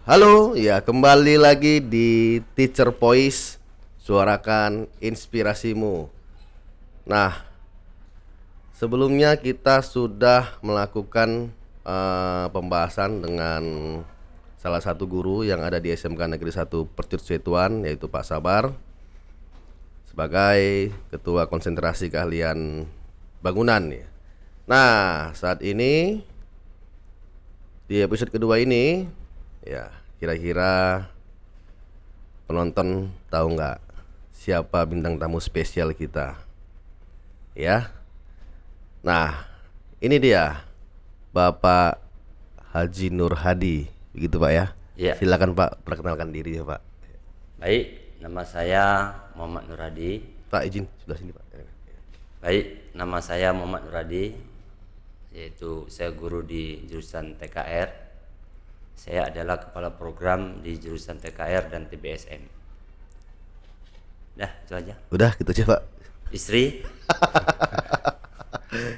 Halo, ya kembali lagi di Teacher Voice, suarakan inspirasimu. Nah, sebelumnya kita sudah melakukan pembahasan dengan salah satu guru yang ada di SMK Negeri 1 Pertirsuituan, yaitu Pak Sabar, sebagai Ketua Konsentrasi Keahlian Bangunan ya. Nah, saat ini di episode kedua ini, ya kira-kira penonton tahu nggak siapa bintang tamu spesial kita? Ya, nah ini dia Bapak Haji Nur Hadi, begitu Pak ya? Ya, Silakan Pak, perkenalkan diri ya Pak. baik. Nama saya Muhammad Nuradi. Pak izin sebelah sini Pak. Baik, nama saya Muhammad Nuradi, yaitu saya guru di jurusan TKR. Saya adalah kepala program di jurusan TKR dan TBSM. Dah, itu aja. Udah gitu aja Pak. Istri,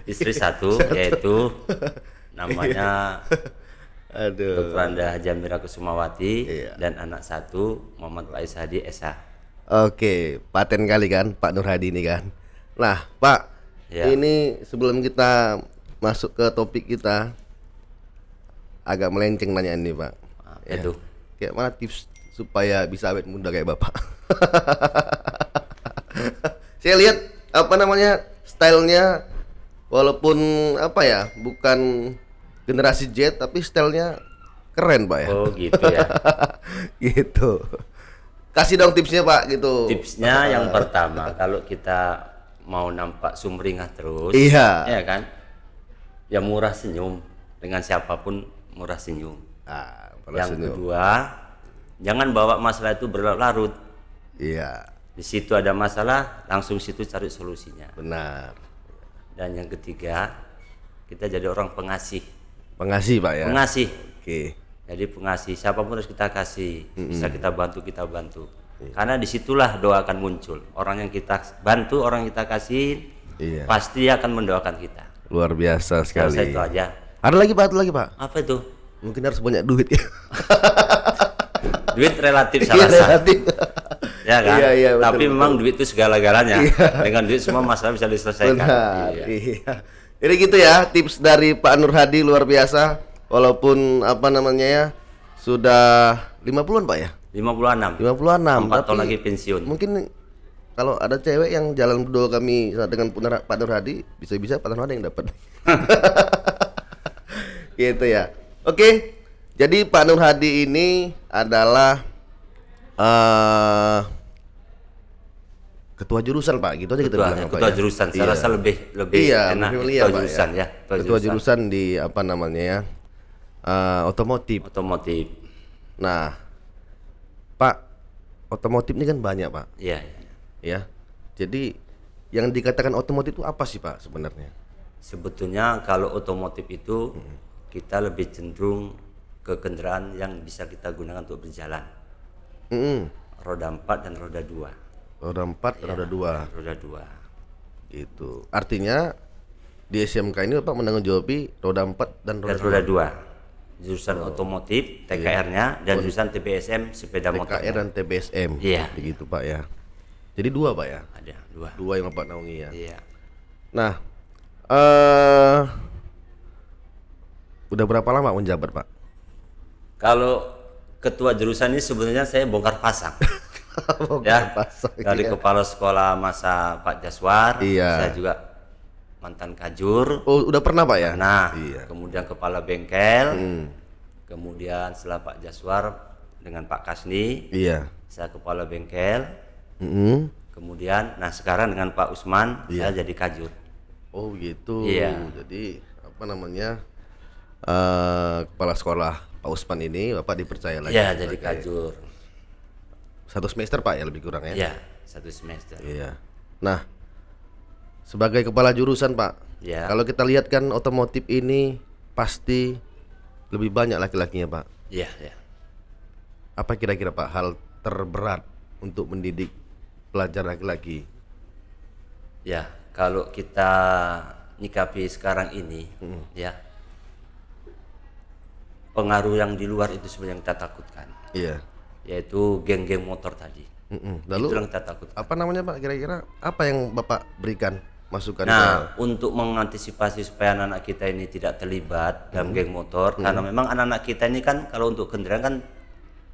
istri satu, yaitu namanya Aduh. Dr. Anda Jamira Kusumawati, Iya. dan anak satu Muhammad Faiz Hadi SH. Oke, paten kali kan Pak Nur Hadi ini kan. Nah Pak, Ya. ini sebelum kita masuk ke topik kita, agak melenceng nanya ini Pak. Apa Ya. itu? Kayak mana tips supaya bisa awet muda kayak Bapak? Saya lihat apa namanya stylenya, walaupun apa ya, bukan generasi Z tapi stylenya keren Pak ya. Oh gitu ya. Gitu. Kasih dong tipsnya Pak gitu. Tipsnya yang pertama, kalau kita mau nampak sumringah terus, Iya. ya kan, ya murah senyum, dengan siapapun murah senyum. Ah, Yang senyum. kedua, jangan bawa masalah itu berlarut-larut. Iya, Di situ ada masalah, langsung situ cari solusinya. benar. Dan yang ketiga, kita jadi orang pengasih. Pengasih Pak ya. Pengasih. Oke. Jadi pengasih, siapapun harus kita kasih, bisa kita bantu, kita bantu. Karena disitulah doa akan muncul. Orang yang kita bantu, orang yang kita kasih, Iya. pasti dia akan mendoakan kita. Luar biasa Saya sekali. itu aja. Ada lagi Pak, ada lagi Pak. Apa itu? Mungkin harus banyak duit ya. Duit relatif Iya, saya rasa. relatif. Ya kan? Iya, iya, betul, Tapi memang duit itu segala-galanya. Dengan duit semua masalah bisa diselesaikan. Benar. Iya. Iya. Jadi gitu ya, tips dari Pak Nur Hadi luar biasa. Walaupun apa namanya ya, sudah 50-an Pak ya? 56. 56. 4 tahun lagi pensiun. Mungkin kalau ada cewek yang jalan berdua kami dengan Pak Nur Hadi, bisa-bisa Pak Nur Hadi yang dapat. Gitu ya. Oke. Jadi Pak Nur Hadi ini adalah ketua jurusan Pak, gitu aja kita bilang Pak Ketua ya. jurusan. Saya Iya. rasa lebih Iya, enak lebih ketua mulia, Pak, jurusan ya. Ketua jurusan di apa namanya ya? Otomotif. Otomotif. Nah, Pak, otomotif ini kan banyak Pak, Iya. ya. Jadi yang dikatakan otomotif itu apa sih Pak sebenarnya? Sebetulnya kalau otomotif itu kita lebih cenderung ke kendaraan yang bisa kita gunakan untuk berjalan. Roda 4 dan roda 2. Roda 4, roda 2. Roda 2. Gitu. Artinya di SMK ini Bapak menanggung jawabi roda 4 dan Dan roda roda 2. Jurusan otomotif TKR-nya dan jurusan TBSM sepeda 2. motor. TKR dan TBSM. Iya. Begitu Pak ya. Jadi 2 Pak ya. Ada 2. 2 yang Bapak naungi ya. Iya. Nah, udah berapa lama menjabat Pak? Kalau ketua jurusan ini sebenarnya saya bongkar pasang. Ya, pasang, dari iya. kepala sekolah masa Pak Jaswar, Iya. saya juga mantan kajur. Oh, udah pernah Pak ya? Nah, Iya. kemudian kepala bengkel, kemudian setelah Pak Jaswar dengan Pak Kasni, Iya. saya kepala bengkel, Mm-mm. kemudian, nah sekarang dengan Pak Usman, saya jadi kajur. Oh gitu. Iya. Jadi apa namanya, kepala sekolah Pak Usman ini Bapak dipercaya lagi Iya, jadi sebagai kajur. 1 semester Pak ya, lebih kurang ya? Iya, 1 semester. Iya. Nah, sebagai kepala jurusan Pak, Iya. kalau kita lihat kan otomotif ini pasti lebih banyak laki-lakinya Pak. Iya, iya. Apa kira-kira Pak hal terberat untuk mendidik pelajar laki-laki? Ya, kalau kita nyikapi sekarang ini, ya, pengaruh yang di luar itu sebenarnya yang kita takutkan, Iya. yaitu geng-geng motor tadi. Lalu Itu yang kita takutkan. apa namanya Pak, kira-kira apa yang Bapak berikan masukan Nah, untuk mengantisipasi supaya anak-anak kita ini tidak terlibat dalam geng motor, karena memang anak-anak kita ini kan kalau untuk kendaraan kan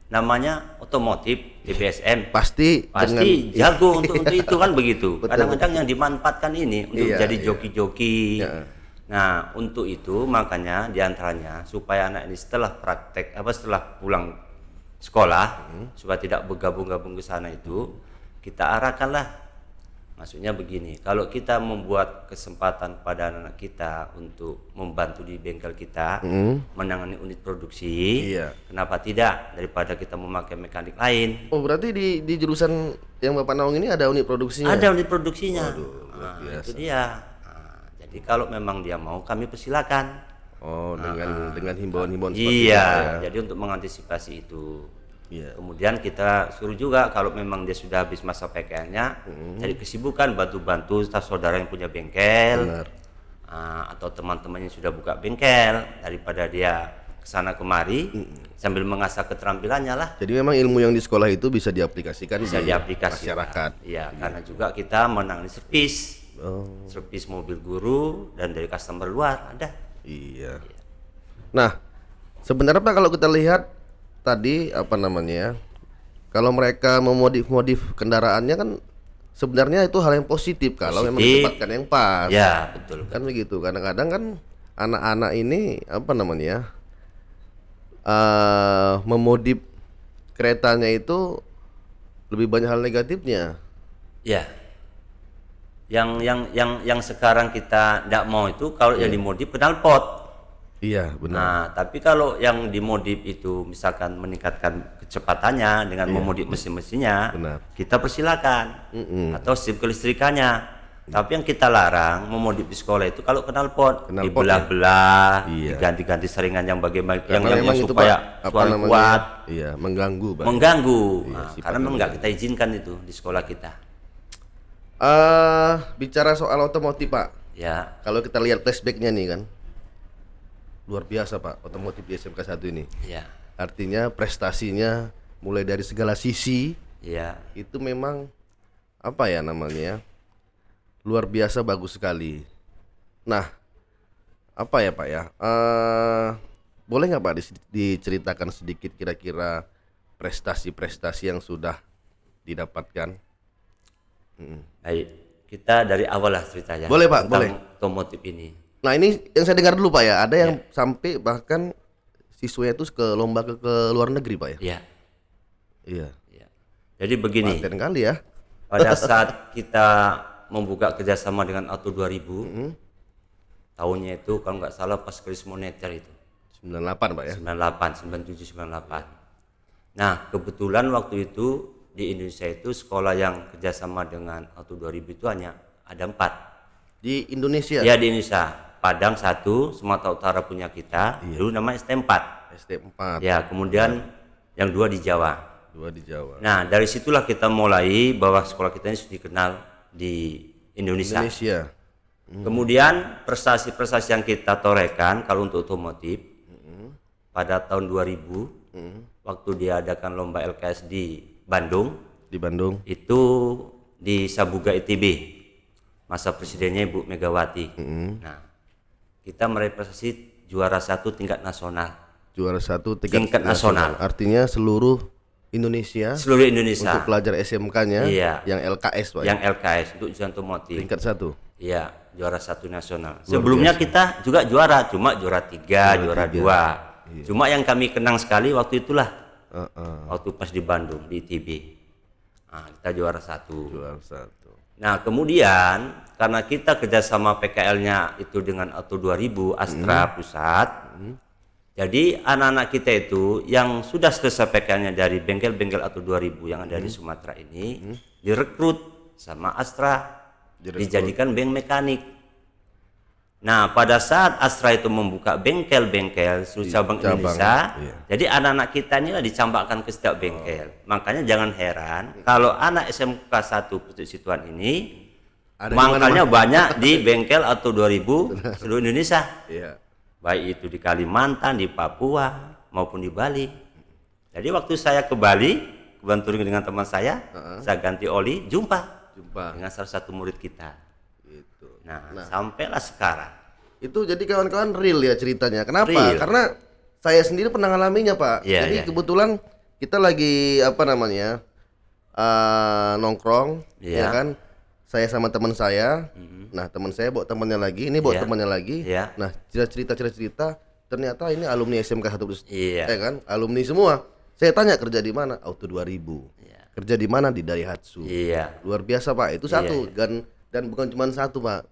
namanya otomotif, TBSM, pasti pasti jago untuk itu kan begitu. Betul, Kadang-kadang yang dimanfaatkan ini untuk Iya, jadi iya. joki-joki. Iya. Nah, untuk itu makanya diantaranya supaya anak ini setelah praktek setelah pulang sekolah supaya tidak bergabung-gabung ke sana itu kita arahkanlah. Maksudnya begini, kalau kita membuat kesempatan pada anak kita untuk membantu di bengkel kita menangani unit produksi, Iya. kenapa tidak daripada kita memakai mekanik lain? Oh, berarti di jurusan yang Bapak naung ini ada unit produksinya? Ada unit produksinya. Waduh, luar biasa. Itu dia. Nah, jadi kalau memang dia mau kami persilakan. Oh, dengan himbauan-himbauan seperti itu Iya, ya. jadi untuk mengantisipasi itu. Iya. Kemudian kita suruh juga kalau memang dia sudah habis masa PKL-nya, cari kesibukan bantu-bantu staf saudara yang punya bengkel, Benar. atau teman-temannya sudah buka bengkel, daripada dia kesana kemari sambil mengasah keterampilannya lah. Jadi memang ilmu yang di sekolah itu bisa diaplikasikan Bisa di diaplikasikan. masyarakat. Iya, karena juga kita menangani servis, Oh, servis mobil guru dan dari customer luar ada. iya. Nah, sebenarnya Pak kalau kita lihat tadi apa namanya? Kalau mereka memodif-modif kendaraannya kan sebenarnya itu hal yang positif kalau memang Positif. ditempatkan yang pas. Ya, betul. Kan begitu. Kadang-kadang kan anak-anak ini apa namanya? Memodif keretanya itu lebih banyak hal negatifnya. Ya. Yang sekarang kita tidak mau itu kalau yang dimodif knalpot. Iya, benar. Nah, tapi kalau yang dimodif itu misalkan meningkatkan kecepatannya dengan memodif mesin-mesinnya, Benar. kita persilakan. Atau sistem kelistrikannya. Tapi yang kita larang memodif di sekolah itu kalau knalpot Knalpot, dibelah-belah, Iya. diganti-ganti saringan yang bagaimana Karena memang itu supaya Pak, apa suara namanya? kuat, Iya, mengganggu, Pak. mengganggu. Nah, sifat karena memang nggak kita izinkan itu di sekolah kita. Bicara soal otomotif, Pak. Ya, Kalau kita lihat flashbacknya nih kan, luar biasa Pak, otomotif di SMK 1 ini. ya, Artinya prestasinya mulai dari segala sisi ya. itu memang apa ya namanya, luar biasa bagus sekali. Nah, apa ya Pak ya? Boleh nggak Pak diceritakan sedikit kira-kira prestasi-prestasi yang sudah didapatkan? Baik, kita dari awal lah ceritanya. Boleh, Pak, tentang boleh. otomotif ini. Nah ini yang saya dengar dulu Pak ya, ada yang sampai bahkan siswanya itu ke lomba ke luar negeri Pak ya? Ya, Iya. ya. Jadi begini, Paten kali ya. pada saat kita membuka kerjasama dengan Auto 2000, tahunnya itu kalau nggak salah pas krisis moneter itu, 98 Pak ya? 98, 97, 98. Nah, kebetulan waktu itu di Indonesia itu sekolah yang kerjasama dengan Auto 2000 itu hanya ada 4. Di Indonesia? Ya, di Indonesia. Padang 1, Sumatera Utara punya kita, dulu namanya ST4. ST4, Ya, kemudian yang 2 di Jawa. 2 di Jawa. Nah, dari situlah kita mulai bahwa sekolah kita ini sudah dikenal di Indonesia. Indonesia. Kemudian prestasi-prestasi yang kita torehkan kalau untuk otomotif pada tahun 2000 waktu diadakan lomba LKS di Bandung, Di Bandung. itu di Sabuga ITB masa presidennya Ibu Megawati. Nah, kita meraih prestasi juara 1 tingkat nasional. Juara 1 Tingkat nasional. Artinya seluruh Indonesia Seluruh Indonesia. untuk pelajar SMK-nya Iya. yang LKS Pak ya? Yang LKS untuk jurusan otomotif. Tingkat 1. Iya, juara 1 nasional. Sebelumnya kita juga juara, cuma juara 3, juara 2. Cuma yang kami kenang sekali waktu itulah, waktu pas di Bandung di ITB. Nah, kita juara 1. Juara 1. Nah, kemudian karena kita kerjasama PKL-nya itu dengan Auto 2000 Astra Pusat, jadi anak-anak kita itu yang sudah selesai PKL-nya dari bengkel-bengkel Auto 2000 yang ada di Sumatera ini, direkrut sama Astra, dijadikan bengkel mekanik. Nah, pada saat Astra itu membuka bengkel-bengkel seluruh cabang Indonesia, iya. jadi anak-anak kita ini lah dicampakkan ke setiap bengkel. Makanya jangan heran kalau anak SMK 1 Pucuk Situan ini Ada di mangkalnya banyak di bengkel Auto 2000 seluruh Indonesia. Iya. Baik itu di Kalimantan, di Papua, maupun di Bali. Jadi waktu saya ke Bali, kebetulan touring dengan teman saya ganti oli, jumpa dengan salah satu murid kita. Gitu. Nah, sampailah sekarang. Itu jadi kawan-kawan real ya ceritanya. Kenapa? Real. Karena saya sendiri pernah ngalaminya, Pak. Iya, Jadi iya. kebetulan kita lagi nongkrong, Iya. ya kan? Saya sama teman saya. Nah, teman saya bawa temannya lagi, ini bawa Iya. temannya lagi. Iya. Nah, cerita-cerita ternyata ini alumni SMK 1 Iya. ya kan? Alumni semua. Saya tanya kerja di mana? Auto 2000. Iya. Kerja di mana? Di Daihatsu. Iya. Luar biasa, Pak. Itu Iya, satu dan bukan cuma satu, Pak.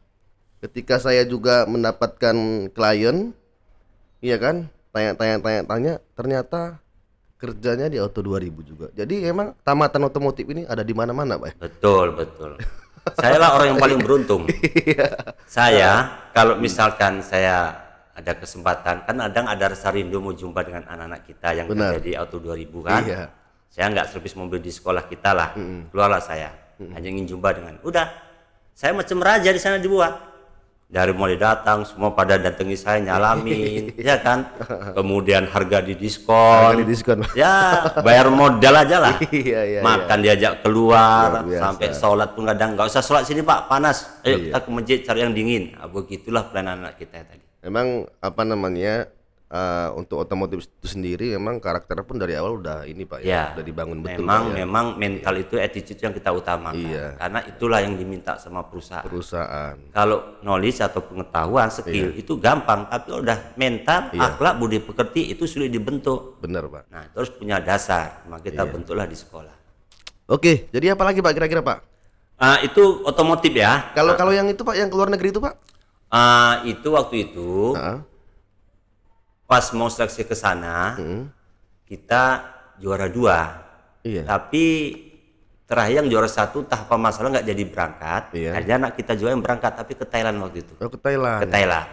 Ketika saya juga mendapatkan klien, iya kan? Tanya, ternyata kerjanya di Auto 2000 juga. Jadi emang tamatan otomotif ini ada di mana-mana, Pak. Betul. Saya lah orang yang paling beruntung. Saya kalau misalkan saya ada kesempatan, kan ada rasa rindu mau jumpa dengan anak-anak kita yang Benar. kerja di Auto 2000 kan. Iya. Saya nggak servis mobil di sekolah kita lah. Keluarlah saya. Hanya ingin jumpa dengan. Udah. Saya macam raja di sana dibuat. Dari mulai datang semua pada datangi saya nyalamin, ya kan. Kemudian harga di diskon. Harga di diskon. Ya, bayar modal aja lah. Iya. Makan diajak keluar, Luar biasa. sampai sholat pun kadang nggak usah sholat sini Pak, panas. Ayo Iya. kita ke masjid cari yang dingin. Nah, begitulah pelayanan anak kita tadi. Memang untuk otomotif itu sendiri memang karakternya pun dari awal udah ini, Pak, Ya, udah dibangun betul, memang Pak, ya. memang mental itu attitude yang kita utamakan. Iya. Karena itulah yang diminta sama perusahaan. Perusahaan. Kalau knowledge atau pengetahuan, skill itu gampang, tapi udah mental, akhlak, budi pekerti itu sulit dibentuk. Benar, Pak. Nah, terus punya dasar, maka kita bentuklah di sekolah. Oke, jadi apa lagi, Pak, kira-kira, Pak? Itu otomotif ya. Kalau yang itu, Pak, yang keluar negeri itu, Pak? Itu waktu itu pas mau seleksi ke sana, kita juara 2. Iya. Tapi terakhir yang juara 1 entah apa masalah nggak jadi berangkat. Iya. Akhirnya anak kita juga yang berangkat tapi ke Thailand waktu itu. Oh, ke Thailand. Ke Thailand.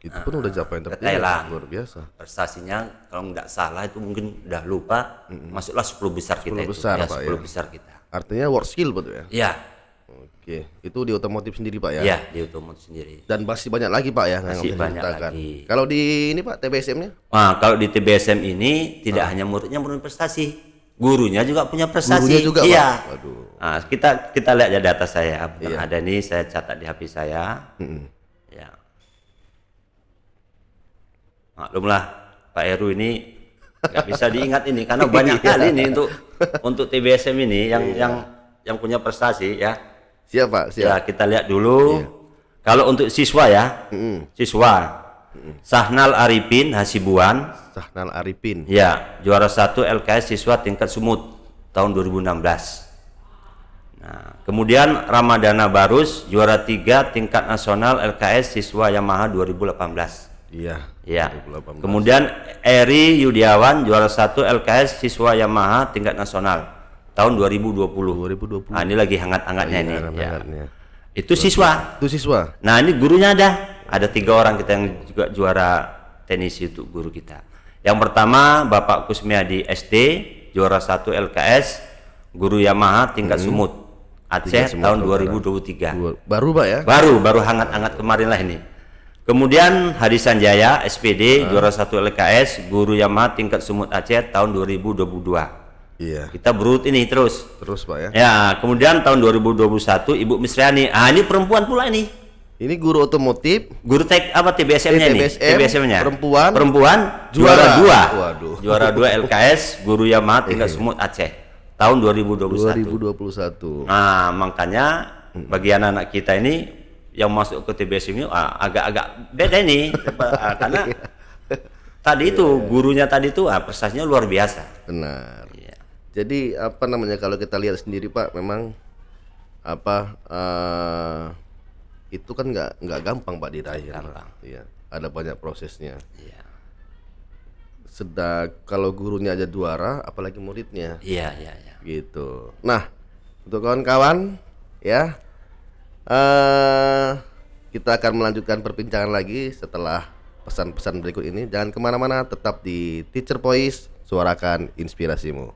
Itu pun udah capaian Ke tertinggi, Thailand. luar biasa. Prestasinya kalau nggak salah itu mungkin udah lupa, masuklah 10 besar kita 10 itu. besar, Ya, Pak, 10 ya. besar kita. Artinya work skill, betul ya? Iya, Oke, itu di otomotif sendiri, Pak, ya? iya di otomotif sendiri. Dan masih banyak lagi, Pak, ya? yang Masih bisa banyak diceritakan. lagi. Kalau di ini, Pak, TBSM-nya? Nah, kalau di TBSM ini tidak hanya muridnya berprestasi, gurunya juga punya prestasi. Gurunya juga, iya. Pak? Waduh. Nah, kita lihat ya data saya. Iya. Ada nih saya catat di HP saya. Ya. Maklumlah Pak Heru ini nggak bisa diingat ini karena banyak kali nih untuk TBSM ini yang punya prestasi ya. Siap, Pak, siap. Ya, kita lihat dulu. Kalau untuk siswa ya. Siswa. Sahnal Arifin Hasibuan. Sahnal Arifin. Ya, juara 1 LKS siswa tingkat Sumut tahun 2016. Nah, kemudian Ramadana Barus juara 3 tingkat nasional LKS siswa Yamaha 2018. Iya. Ya. 2018. Kemudian Eri Yudiawan juara 1 LKS siswa Yamaha tingkat nasional tahun 2020. 2020. Nah, ini lagi hangat-hangatnya Iya, ini. hangat-hangatnya. Ya. Itu siswa. Itu siswa. Nah, ini gurunya ada 3 orang kita yang juga juara tenis itu guru kita. Yang pertama Bapak Kusmiadi SD juara 1 LKS guru Yamaha tingkat Sumut Aceh Sumut, tahun Utara. 2023. Baru, Pak, ya? Baru hangat-hangat kemarin lah ini. Kemudian Hadi Sanjaya SPD juara 1 LKS guru Yamaha tingkat Sumut Aceh tahun 2022. Iya. Kita berurut ini terus. Terus, Pak, ya? Ya, kemudian tahun 2021 Ibu Misriani. Ini perempuan pula ini. Ini guru otomotif. Guru TBSM-nya nih. TBSM-nya. Perempuan juara 2. Waduh. Juara 2 LKS guru Yamaha tingkat Sumut Aceh tahun 2021. 2021. Nah, makanya bagi anak-anak kita ini yang masuk ke TBSM ini agak-agak beda ini. Karena tadi itu gurunya tadi itu prestasinya luar biasa. Benar. Iya. Jadi kalau kita lihat sendiri, Pak, memang itu kan nggak gampang, Pak, diraih. Gampang. Iya. Ada banyak prosesnya. Iya. Kalau gurunya aja juara, apalagi muridnya. Iya. Gitu. Nah, untuk kawan-kawan ya, kita akan melanjutkan perbincangan lagi setelah pesan-pesan berikut ini. Jangan kemana-mana, tetap di Teacher Voice, suarakan inspirasimu.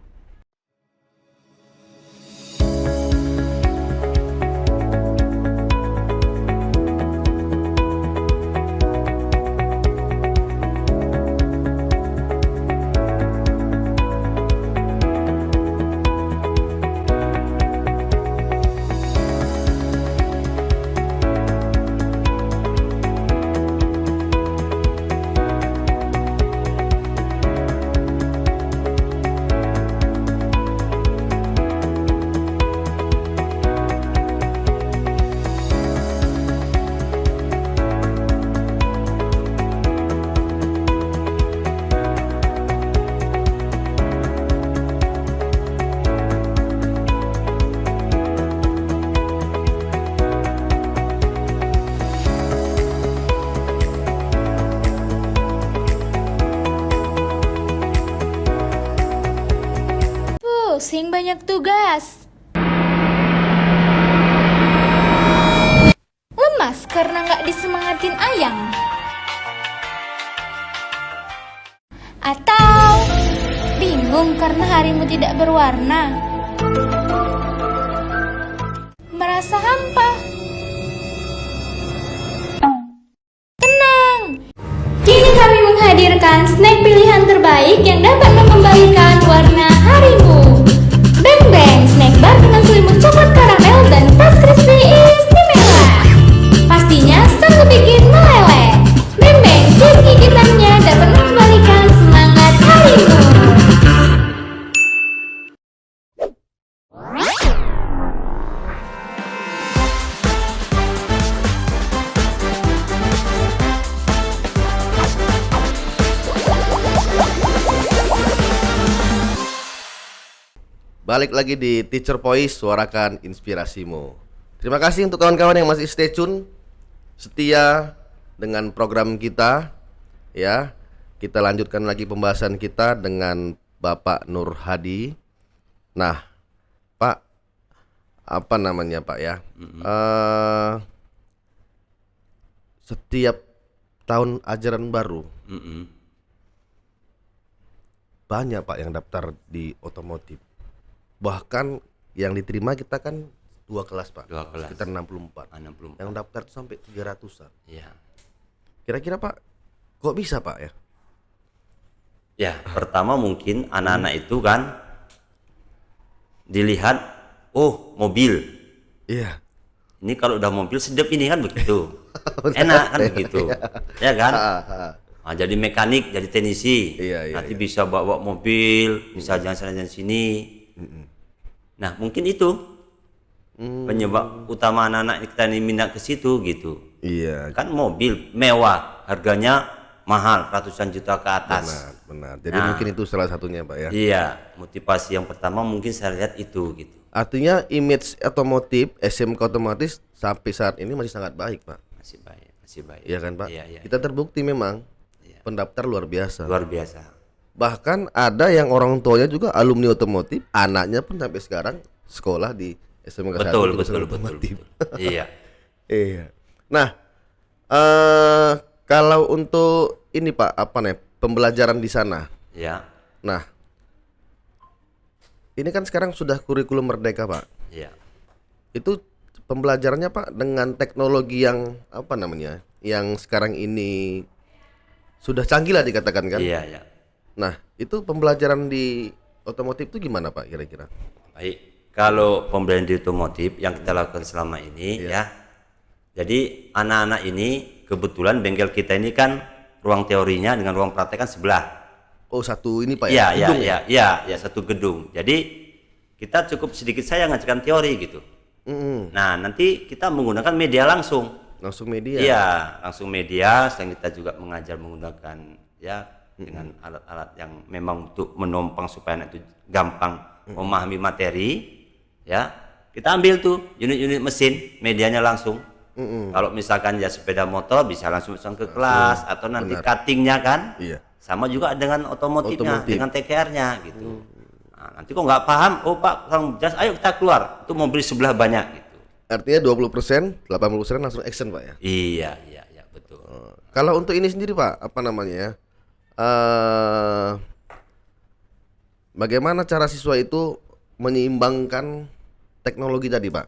banyak tugas. Lemas karena nggak disemangatin ayang. Atau bingung karena harimu tidak berwarna. Merasa hampa. Tenang. Kini kami menghadirkan snack pilihan terbaik yang dapat mengembalikan warna harimu. Bang Bang snack bar dengan selimut coklat karamel dan tas crispy istimewa. Pastinya selalu bikin meleleh. Bang Bang, tiap gigitannya dapat mengembalikan semangat harimu. Balik lagi di Teacher Voice, suarakan inspirasimu. Terima kasih untuk kawan-kawan yang masih stay tune, setia dengan program kita. Ya, kita lanjutkan lagi pembahasan kita dengan Bapak Nur Hadi. Nah, Pak, apa namanya Pak ya? Setiap tahun ajaran baru banyak Pak yang daftar di otomotif. Bahkan yang diterima kita kan 2 kelas Pak, 2 kelas. sekitar 64. 64. Yang daftar tuh sampai 300-an. Iya. Kira-kira Pak, kok bisa Pak ya? Ya, pertama mungkin anak-anak itu kan dilihat, oh mobil. Iya. Ini kalau udah mobil sedap ini kan begitu. Enak kan begitu. Ya kan? Nah, jadi mekanik, jadi teknisi. Iya, Nanti bisa bawa mobil, bisa jalan sana jalan sini. Nah, mungkin itu penyebab utama anak-anak kita ini minat ke situ gitu. Iya. Kan mobil mewah, harganya mahal, ratusan juta ke atas. Benar. Jadi mungkin itu salah satunya Pak ya. Iya, motivasi yang pertama mungkin saya lihat itu gitu. Artinya image otomotif, SMK otomotif sampai saat ini masih sangat baik Pak. Masih baik. Iya kan Pak? Iya. Kita terbukti memang pendaftar luar biasa. Luar biasa. Bahkan ada yang orang tuanya juga alumni otomotif, anaknya pun sampai sekarang sekolah di SMK 1 Betul. otomotif. Iya. Iya. Nah, kalau untuk ini Pak, apa nih pembelajaran di sana? Iya. Nah, ini kan sekarang sudah kurikulum merdeka Pak. Iya. Itu pembelajarannya Pak dengan teknologi yang apa namanya? Yang sekarang ini sudah canggih lah dikatakan kan? Iya. Nah, itu pembelajaran di otomotif itu gimana Pak kira-kira? Baik. Kalau pembelajaran di otomotif yang kita lakukan selama ini ya. Jadi anak-anak ini kebetulan bengkel kita ini kan ruang teorinya dengan ruang praktek kan sebelah. Oh, satu ini Pak ya? Iya, satu gedung. Jadi kita cukup sedikit saya ngajarkan teori gitu. Nah, nanti kita menggunakan media langsung. Langsung media. Iya, langsung media. Selain kita juga mengajar menggunakan ya dengan alat-alat yang memang untuk menompang supaya anak itu gampang memahami materi. Ya, kita ambil tuh unit-unit mesin, medianya langsung. Kalau misalkan ya sepeda motor bisa langsung ke kelas atau nanti cuttingnya kan. Iya. Sama juga dengan otomotifnya, dengan TKR-nya gitu. Nah, nanti kok nggak paham, oh Pak, Kang Jas, ayo kita keluar. Itu mobil sebelah banyak gitu. Artinya 20%, 80% langsung action Pak ya? Iya, betul. Kalau untuk ini sendiri Pak, apa namanya ya? Bagaimana cara siswa itu menyeimbangkan teknologi tadi Pak?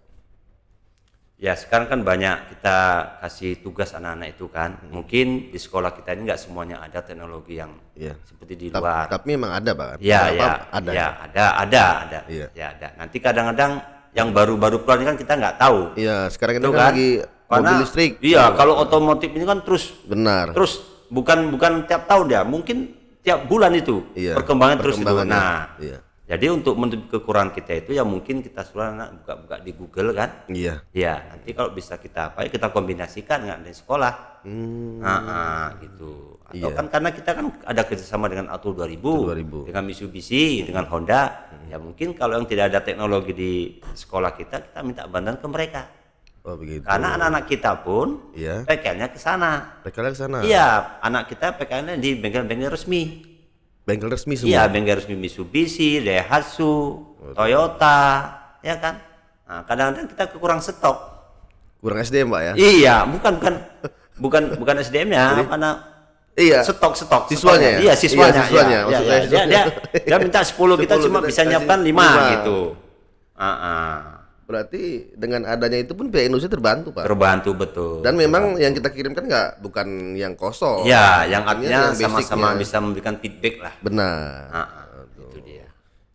Ya sekarang kan banyak kita kasih tugas anak-anak itu kan. Mungkin di sekolah kita ini nggak semuanya ada teknologi yang seperti di luar. Tapi memang ada Pak. Ada. Iya. Ya ada. Nanti kadang-kadang yang baru-baru keluar ini kan kita nggak tahu. Iya, sekarang ini Itu kan lagi mobil listrik. Iya, kalau otomotif ini kan terus. Benar. Terus bukan tiap tahun ya, mungkin tiap bulan itu perkembangan terus itu. Nah, jadi untuk menutupi kekurangan kita itu ya mungkin kita suruh anak buka-buka di Google kan. Iya. Ya, nanti kalau bisa kita kita kombinasikan dengan di sekolah. Gitu. Atau kan karena kita kan ada kerjasama dengan Auto 2000, dengan Mitsubishi, dengan Honda. Ya mungkin kalau yang tidak ada teknologi di sekolah kita minta bantuan ke mereka. Oh begitu. Karena anak-anak kita pun PKL-nya ke sana. PKL ke sana. Iya, anak kita PKL-nya di bengkel-bengkel resmi. Bengkel resmi semua. Iya, bengkel resmi Mitsubishi, Daihatsu, Toyota, ya kan. Nah, kadang-kadang kita kurang stok. Kurang SDM Pak ya? Iya, bukan SDM-nya, karena Iya. stok Siswanya ya? Iya, siswanya. Iya, siswanya. Iya, Maksud iya, saya iya. siswanya. Dia minta 10, kita 10, cuma kita bisa kasih nyiapkan 5 5. gitu. Heeh. Berarti dengan adanya itu pun pihak industri terbantu Pak. Terbantu betul. Dan memang yang kita kirimkan bukan yang kosong. ya, yang artinya Artinya yang sama-sama basicnya. bisa memberikan feedback lah. Benar. Itu dia.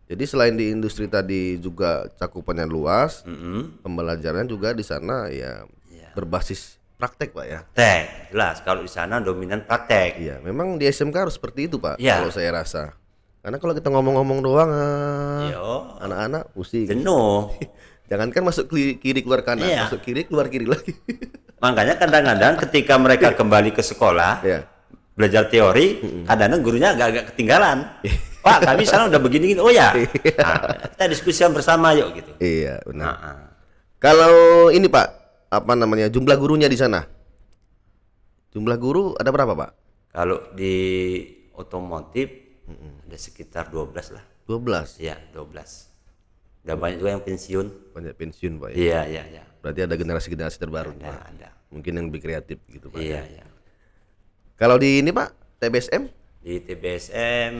Jadi selain di industri tadi juga cakupannya luas, pembelajaran juga di sana ya berbasis praktek Pak ya. Praktek, jelas. Kalau di sana dominan praktek. Iya, memang di SMK harus seperti itu Pak. Iya. Kalau saya rasa. Karena kalau kita ngomong-ngomong doang, Yo, anak-anak pusing. jenuh. Jangankan masuk kiri keluar kanan, Iya. masuk kiri keluar kiri lagi. Makanya kadang-kadang ketika mereka kembali ke sekolah, Iya. belajar teori, kadang-kadang gurunya agak-agak ketinggalan. Pak, kami sana udah begini-gini. Oh ya, nah, kita diskusikan bersama yuk gitu. Iya, benar. Nah, Kalau ini Pak, apa namanya? Jumlah gurunya di sana? Jumlah guru ada berapa Pak? kalau di otomotif ada sekitar 12 lah. 12. Iya, 12. Udah banyak juga yang pensiun. Banyak pensiun Pak ya. Iya, iya, iya. Berarti ada generasi-generasi terbaru Ada, Pak. ada. Mungkin yang lebih kreatif gitu Pak. Iya, ya. iya. Kalau di ini Pak, TBSM Di TBSM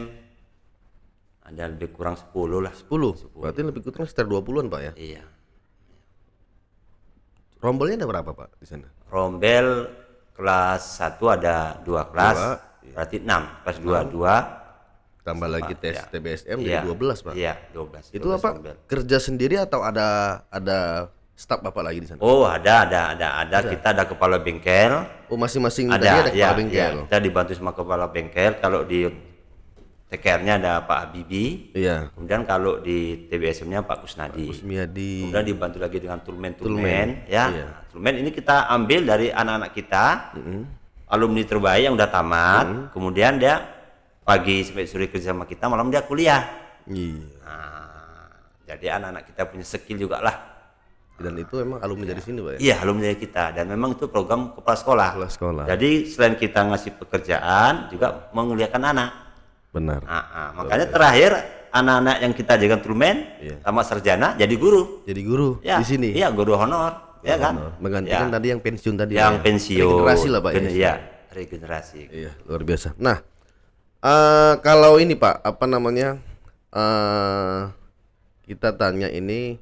ada lebih kurang 10 lah. 10. Berarti lebih kurang sekitar 20-an Pak ya. Iya. Rombelnya ada berapa Pak di sana? Rombel kelas 1 ada 2 kelas, Dua, berarti 6. Kelas 2 2. Tambah lagi tes ya. TBSM Iya, jadi 12 Pak. Iya, 12. Itu 12 apa? rombel. Kerja sendiri atau ada staf Bapak lagi di sana? Oh, ada. Kita ada kepala bengkel. Oh, masing-masing Ada, tadi ada ya, kepala bengkel. ya. Kita dibantu sama kepala bengkel. Kalau di TKR-nya ada Pak Habibie. Iya. Kemudian kalau di TBSM-nya Pak Kusnadi. Kusmiadi. Kemudian dibantu lagi dengan Tulmen, tulmen, ya. iya. Tulmen ini kita ambil dari anak-anak kita, alumni terbaik yang udah tamat. Kemudian dia pagi sampai sore kerja sama kita, malam dia kuliah. Iya. Nah, jadi anak-anak kita punya skill juga lah. Dan itu emang alumni dari sini Pak ya? Iya, alumni kita, dan memang itu program kepala sekolah. Kepala sekolah. Jadi selain kita ngasih pekerjaan, juga menguliakan anak. Benar. Makanya terakhir anak-anak yang kita jadikan tulmen, Iya. tamat sarjana, jadi guru. Jadi guru Ya, di sini. Iya, guru honor, ya kan? Menggantikan Ya. tadi yang pensiun tadi. Yang ya? pensiun. Regenerasi lah Pak ya. Iya, regenerasi. Iya, luar biasa. Nah, kalau ini Pak, apa namanya? Kita tanya ini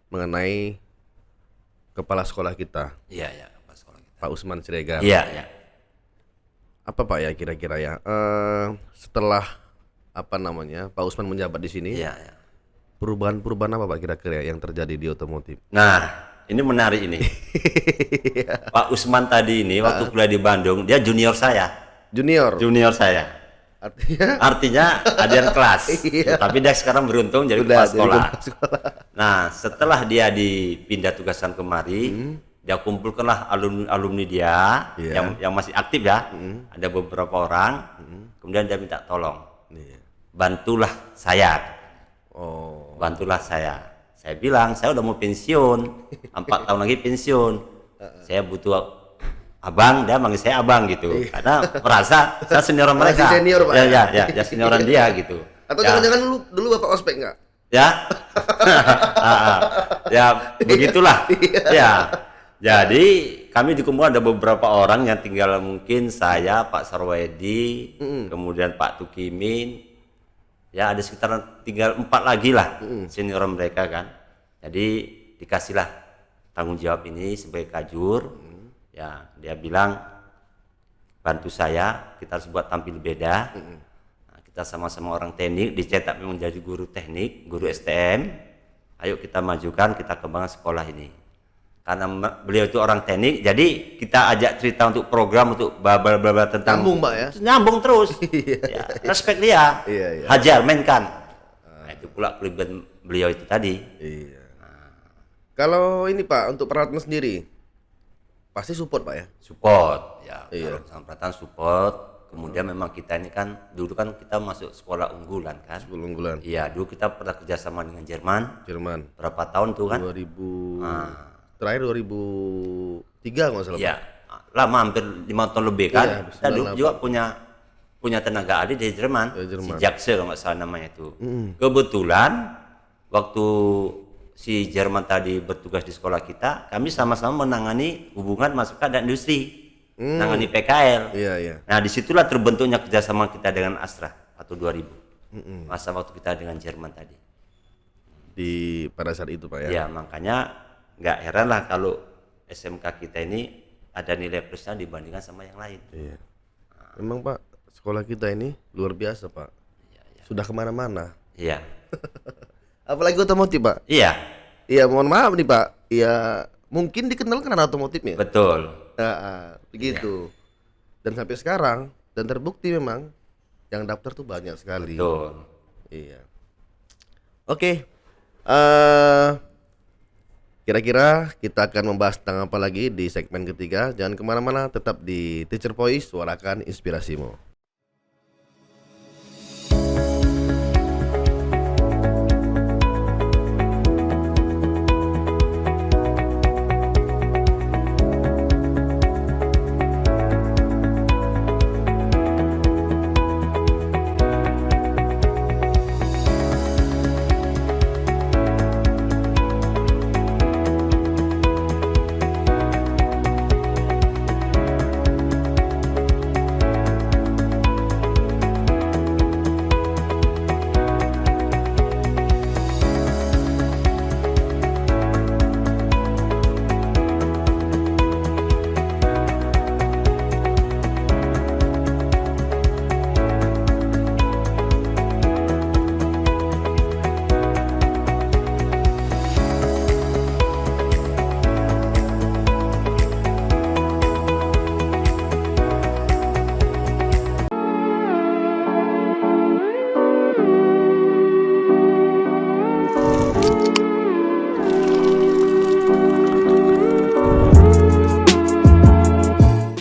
mengenai kepala sekolah kita, Iya, iya, kepala sekolah kita. Pak Usman Siregar. Iya, iya. Apa Pak ya kira-kira ya? Setelah apa namanya Pak Usman menjabat di sini, Iya, iya. perubahan-perubahan apa Pak kira-kira yang terjadi di otomotif? Nah, ini menarik ini. Pak Usman tadi ini waktu kuliah di Bandung, dia junior saya. Junior, Junior saya. artinya Artinya adian kelas. Iya. Tapi dia sekarang beruntung jadi udah kepala jadi sekolah. kepala sekolah. Nah, setelah dia dipindah tugasan kemari, dia kumpulkanlah alumni dia Iya. yang masih aktif ya. Ada beberapa orang. Kemudian dia minta tolong, Iya. bantulah saya. Oh, Bantulah saya. Saya bilang, saya udah mau pensiun. 4 tahun lagi pensiun. Saya butuh abang, dia manggil saya abang gitu. Karena merasa saya senioran mereka. Masih senior, Pak, Ya, senioran dia gitu. atau Ya. jangan-jangan dulu Bapak ospek nggak? Ya. Ya, begitulah. Ya. Jadi kami di Kumpul ada beberapa orang yang tinggal, mungkin saya, Pak Sarwedi, kemudian Pak Tukimin. Ya, ada sekitar tinggal 4 lagi lah senior mereka kan. Jadi dikasihlah tanggung jawab ini sebagai kajur. Ya, dia bilang bantu saya, kita harus buat tampil beda. Nah, kita sama-sama orang teknik, dicetak memang jadi guru teknik, guru STM. Ayo kita majukan, kita kembangkan sekolah ini. Karena beliau itu orang teknik, jadi kita ajak cerita untuk program, untuk bla tentang Nyambung, Pak, ya? Nyambung terus. Ya, respect dia. Iya, iya. Hajar, mainkan. Nah, itu pula kelebihan beliau itu tadi. Iya. Kalau ini Pak untuk peralatan sendiri pasti support Pak ya? Support, ya. Iya. Kalau peralatan support. Kemudian memang kita ini kan dulu kan kita masuk sekolah unggulan kan. Unggulan. Iya, dulu kita pernah kerjasama dengan Jerman. Jerman. Berapa tahun tuh kan? 2000 terakhir 2003 nggak salah. Iya, lama, hampir 5 tahun lebih kan. Iya, Kita dulu 98. juga punya punya tenaga ahli dari Jerman, Dari Jerman. si Jakse kalau nggak salah namanya itu. Kebetulan waktu si Jerman tadi bertugas di sekolah kita, kami sama-sama menangani hubungan masyarakat dan industri, menangani PKL. Iya, iya. Nah disitulah terbentuknya kerjasama kita dengan Astra atau 2000, masa waktu kita dengan Jerman tadi. Pada saat itu Pak ya. Ya makanya nggak heran lah kalau SMK kita ini ada nilai plusnya dibandingkan sama yang lain. Iya. Memang Pak, sekolah kita ini luar biasa Pak. Sudah kemana-mana. Iya. Apalagi otomotif Pak. Iya, Iya, mohon maaf nih Pak. Ya mungkin dikenal karena otomotifnya. betul. Begitu. Dan sampai sekarang dan terbukti memang yang daftar tuh banyak sekali. Betul. Iya. Oke. Kira-kira kita akan membahas tentang apa lagi di segmen ketiga. Jangan kemana-mana, tetap di Teacher Voice, suarakan inspirasimu.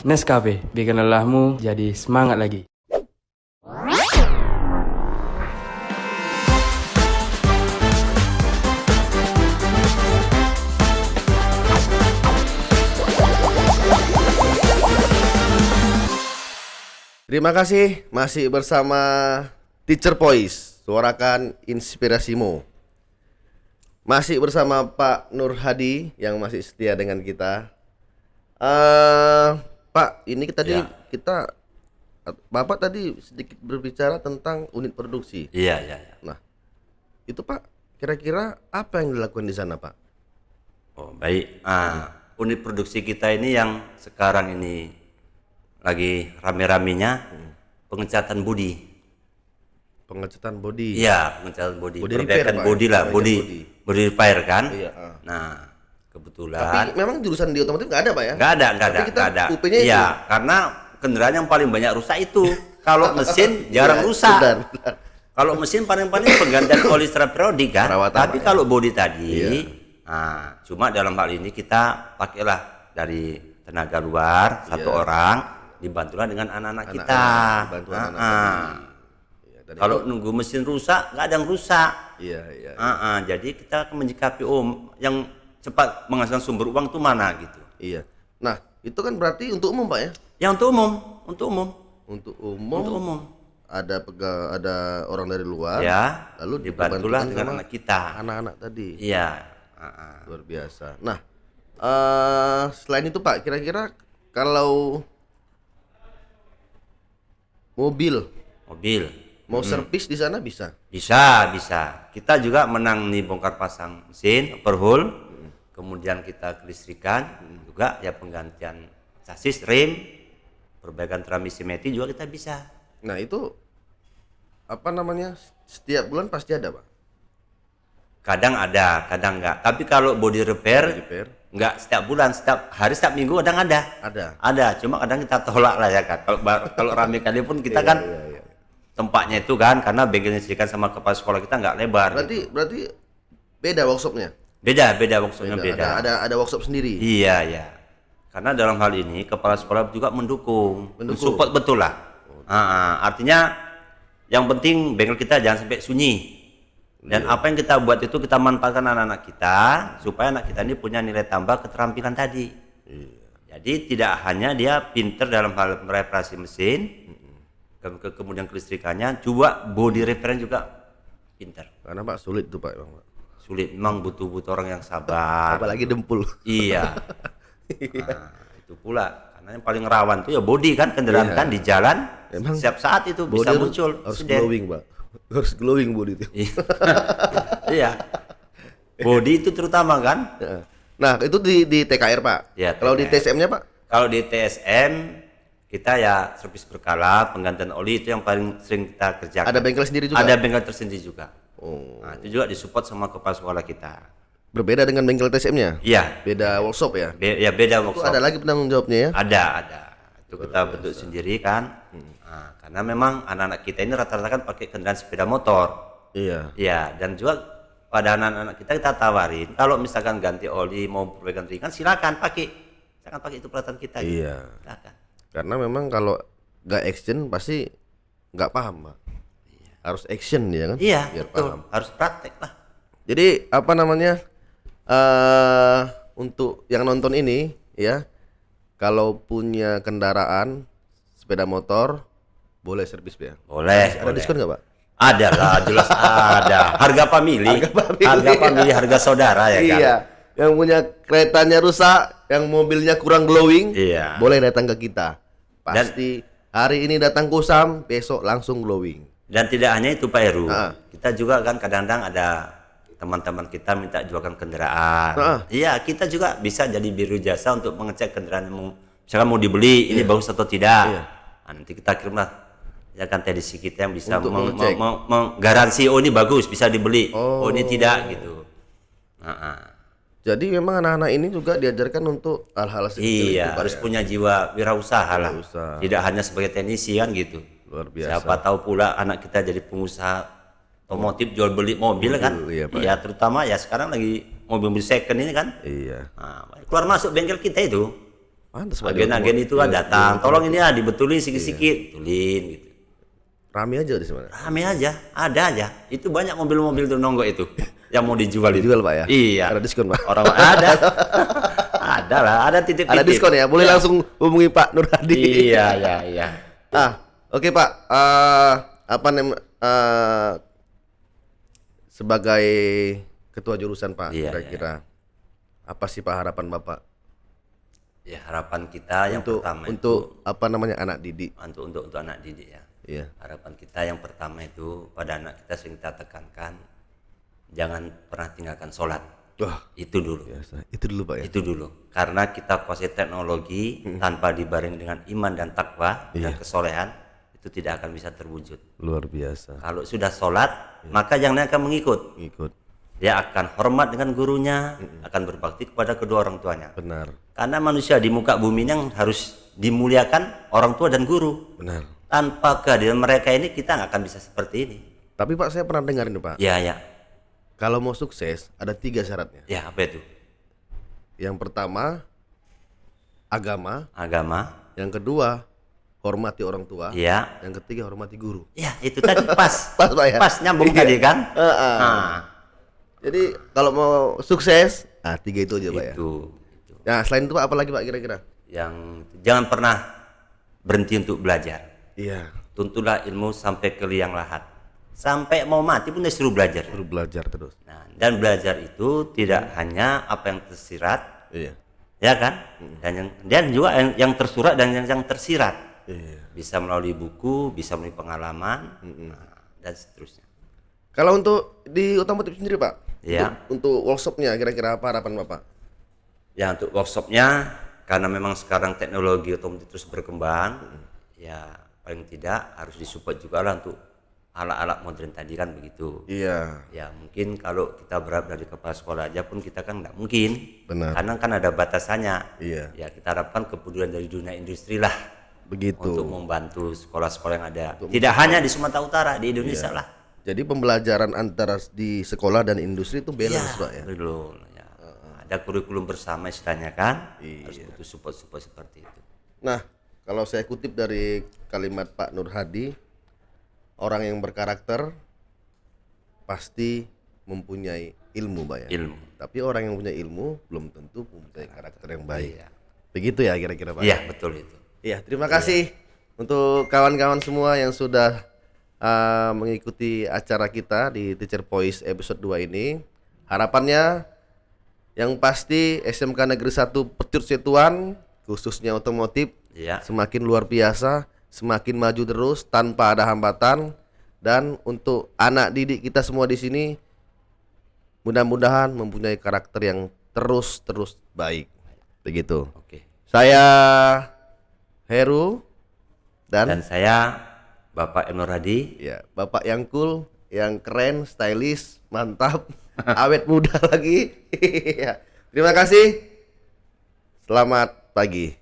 Nescafe, bikin lelahmu jadi semangat lagi. Terima kasih masih bersama Teacher Voice, suarakan inspirasimu. Masih bersama Pak Nur Hadi yang masih setia dengan kita. Pak, ini tadi Ya. Bapak tadi sedikit berbicara tentang unit produksi. Iya, iya, iya. Nah, itu Pak, kira-kira apa yang dilakukan di sana Pak? Oh, baik. Unit produksi kita ini yang sekarang ini lagi rame-ramenya pengecatan bodi. Pengecatan bodi. Iya, pengecatan bodi. Body repair, Perbaikan Pak. bodi lah, Perbaikan body repair kan. Iya, Nah, Tapi kebetulan memang jurusan di otomotif nggak ada Pak ya? nggak ada, Tapi kita nggak ada. UP-nya itu. Iya, karena kendaraan yang paling banyak rusak itu. Kalau mesin jarang Iya, rusak. benar. Kalau mesin paling-paling penggantian oli secara periodik kan. Perawatan, Tapi Pak, ya. kalau bodi tadi, Iya. cuma dalam hal ini kita pakailah dari tenaga luar satu Iya. orang, dibantulah dengan anak-anak kita. Anak-anak, bantuan anak Iya, dan Kalau nunggu mesin rusak, nggak ada yang rusak. Iya, iya. Jadi kita akan menyikapi yang cepat menghasilkan sumber uang itu mana gitu. Iya. Nah, itu kan berarti untuk umum Pak ya? Yang untuk umum, untuk umum, Untuk umum. untuk umum. Ada orang dari luar. Ya, Lalu dibantulah dibantukan dengan sama anak kita. anak-anak tadi. Iya. Luar biasa. Nah, selain itu Pak, kira-kira kalau mobil mau servis di sana bisa? Bisa, bisa. Kita juga menangani bongkar pasang mesin, overhaul, kemudian kita kelistrikan, juga ya penggantian sasis, rem, perbaikan transmisi meti juga kita bisa. Nah, itu apa namanya? Setiap bulan pasti ada Pak? Kadang ada, kadang enggak. Tapi kalau body repair, Repair? enggak setiap bulan, setiap hari, setiap minggu kadang ada. Ada. Cuma kadang kita tolak lah ya kan. Kalau rame kali pun kita kan Iya. tempatnya itu kan karena bengkelnya disediakan sama kepala sekolah kita nggak lebar. Berarti beda workshopnya? Beda workshopnya beda. Ada workshop sendiri. Iya, ya. Karena dalam hal ini kepala sekolah juga mendukung. Mensupport betul lah. Artinya yang penting bengkel kita jangan sampai sunyi. Dan apa yang kita buat itu kita manfaatkan anak-anak kita supaya anak kita ini punya nilai tambah keterampilan tadi. Jadi tidak hanya dia pinter dalam hal mereparasi mesin, kemudian kelistrikannya, juga body repair juga pintar. Karena Pak sulit tuh Pak, emang Pak. Sulit, memang butuh orang yang sabar. Apalagi dempul. Iya. Nah, itu pula karena yang paling rawan tuh ya body kan, kendaraan kan di jalan. Emang setiap saat itu Body bisa muncul harus insiden. glowing Pak. Harus glowing body itu. Iya. Body itu terutama kan. Nah itu di TKR Pak. Ya, Kalau di TKR. TSM-nya Pak? Kalau di TSM kita ya servis berkala, penggantian oli itu yang paling sering kita kerjakan. Ada bengkel sendiri juga? Ada bengkel tersendiri juga. Oh. Nah, itu juga disupport sama kepala sekolah kita. Berbeda dengan bengkel TSM-nya? Iya. Beda workshop ya? Ya beda Itu workshop. ada lagi penanggung jawabnya ya? Ada. Itu kita bentuk sendiri kan. Nah, karena memang anak-anak kita ini rata-rata kan pakai kendaraan sepeda motor. Iya. Ya, dan juga pada anak-anak kita tawarin, kalau misalkan ganti oli mau perbaikan ringan, silakan pakai. Silakan pakai itu peralatan kita. gitu. Iya. Silakan. Karena memang kalau nggak action pasti nggak paham Pak. Harus action ya kan? Iya, Biar betul. paham. Harus praktek lah. Jadi apa namanya? Untuk yang nonton ini ya, kalau punya kendaraan sepeda motor boleh servis ya. Boleh. Ada diskon nggak Pak? Ada lah, jelas ada. Harga family. Harga saudara ya kan. Iya. Yang punya keretanya rusak, yang mobilnya kurang glowing, Iya. boleh datang ke kita. Pasti hari ini datang kusam, besok langsung glowing. Dan tidak hanya itu Pak Heru, Ah. kita juga kan kadang-kadang ada teman-teman kita minta jualkan kendaraan. Ah. Iya, kita juga bisa jadi biru jasa untuk mengecek kendaraan yang misalkan mau dibeli, ini bagus atau tidak. Iya. Nah, nanti kita kirimlah ya kan teknisi kita yang bisa Untuk mengecek. menggaransi ini bagus bisa dibeli, Oh. ini tidak gitu. Nah, Jadi memang anak-anak ini juga diajarkan untuk hal-hal seperti iya, itu, Pak, harus ya? punya jiwa wirausaha lah. Wirausaha. Tidak hanya sebagai teknisi kan gitu. Luar biasa. Siapa tahu pula anak kita jadi pengusaha otomotif jual beli mobil kan. iya, Pak. Iya, terutama ya sekarang lagi mobil second ini kan. Iya. Nah, keluar masuk bengkel kita itu. Pantes Pak. Agen-agen itu kan Iya, datang, tolong ini ya dibetulin sikit-sikit, betulin gitu. Rame aja di sana. Rame aja, ada aja. Itu banyak mobil-mobil tuh nonggo itu yang mau dijual itu. Dijual Pak ya? Iya. Ada diskon Pak? Orang ada. Ada lah, ada titip-titip. Ada diskon ya? Boleh langsung hubungi Pak Nur Hadi. Iya. Oke Pak. Apa sebagai ketua jurusan Pak, Iya, kira-kira apa sih Pak harapan Bapak Ya, harapan kita yang pertama untuk apa namanya anak didik? untuk anak didik ya. Iya. Harapan kita yang pertama itu pada anak kita sering kita tekankan jangan pernah tinggalkan sholat. Wah, Itu dulu. biasa. Itu dulu Pak ya. Itu dulu. Karena kita kuasai teknologi tanpa dibarengi dengan iman dan takwa dan kesolehan itu tidak akan bisa terwujud. Luar biasa. Kalau sudah sholat maka yang lain akan mengikut. Ikut. Dia akan hormat dengan gurunya, akan berbakti kepada kedua orang tuanya. Benar. Karena manusia di muka bumi ini yang harus dimuliakan orang tua dan guru. Benar. Tanpa kehadiran mereka ini kita nggak akan bisa seperti ini. Tapi Pak saya pernah dengar ini Pak. Ya. Kalau mau sukses ada 3 syaratnya. Ya, apa itu? Yang pertama agama, Agama. yang kedua hormati orang tua, Ya. yang ketiga hormati guru. Ya, itu tadi pas. Pas, Pak, ya? Pas nyambung Iya. tadi kan? Heeh. Nah, Jadi kalau mau sukses, 3 itu aja Pak ya. itu. Nah selain itu Pak apa lagi Pak kira-kira? Yang jangan pernah berhenti untuk belajar. Iya. Tuntulah ilmu sampai ke liang lahat. Sampai mau mati pun disuruh belajar. Suruh belajar terus. Nah, dan belajar itu tidak hanya apa yang tersirat, Iya. ya kan? Dan juga yang tersurat dan yang tersirat. Iya. Bisa melalui buku, bisa melalui pengalaman, dan seterusnya. Kalau untuk di otomotif sendiri Pak, Ya. untuk workshopnya kira-kira apa harapan Bapak? Ya, untuk workshopnya karena memang sekarang teknologi otomotif terus berkembang, ya paling tidak harus disupport juga lah untuk alat-alat modern tadi kan begitu. Iya. Ya mungkin kalau kita berharap dari kepala sekolah aja pun kita kan nggak mungkin. Benar. Karena kan ada batasannya. Iya. Ya kita harapkan kepedulian dari dunia industri lah Begitu. untuk membantu sekolah-sekolah yang ada. Tidak hanya di Sumatera Utara, di Indonesia lah. Jadi pembelajaran antara di sekolah dan industri itu balance Pak ya. Betul. Ya. Ada kurikulum bersama istilahnya kan. Harus butuh support-support seperti itu. Nah, kalau saya kutip dari kalimat Pak Nur Hadi, orang yang berkarakter pasti mempunyai ilmu Pak ya. Ilmu. Tapi orang yang punya ilmu belum tentu mempunyai karakter yang baik. Iya. Begitu ya kira-kira Pak. Iya betul itu. Iya, terima kasih Untuk kawan-kawan semua yang sudah mengikuti acara kita di Teacher Voice episode 2 ini, harapannya yang pasti SMK Negeri 1 Pecut Situan khususnya otomotif Iya. semakin luar biasa, semakin maju terus tanpa ada hambatan. Dan untuk anak didik kita semua di sini mudah-mudahan mempunyai karakter yang terus baik. Begitu. Oke. Saya Heru Dan dan saya Bapak Emnur Hadi. ya, Bapak yang cool, yang keren, stylish, mantap, awet muda lagi. Ya. Terima kasih. Selamat pagi.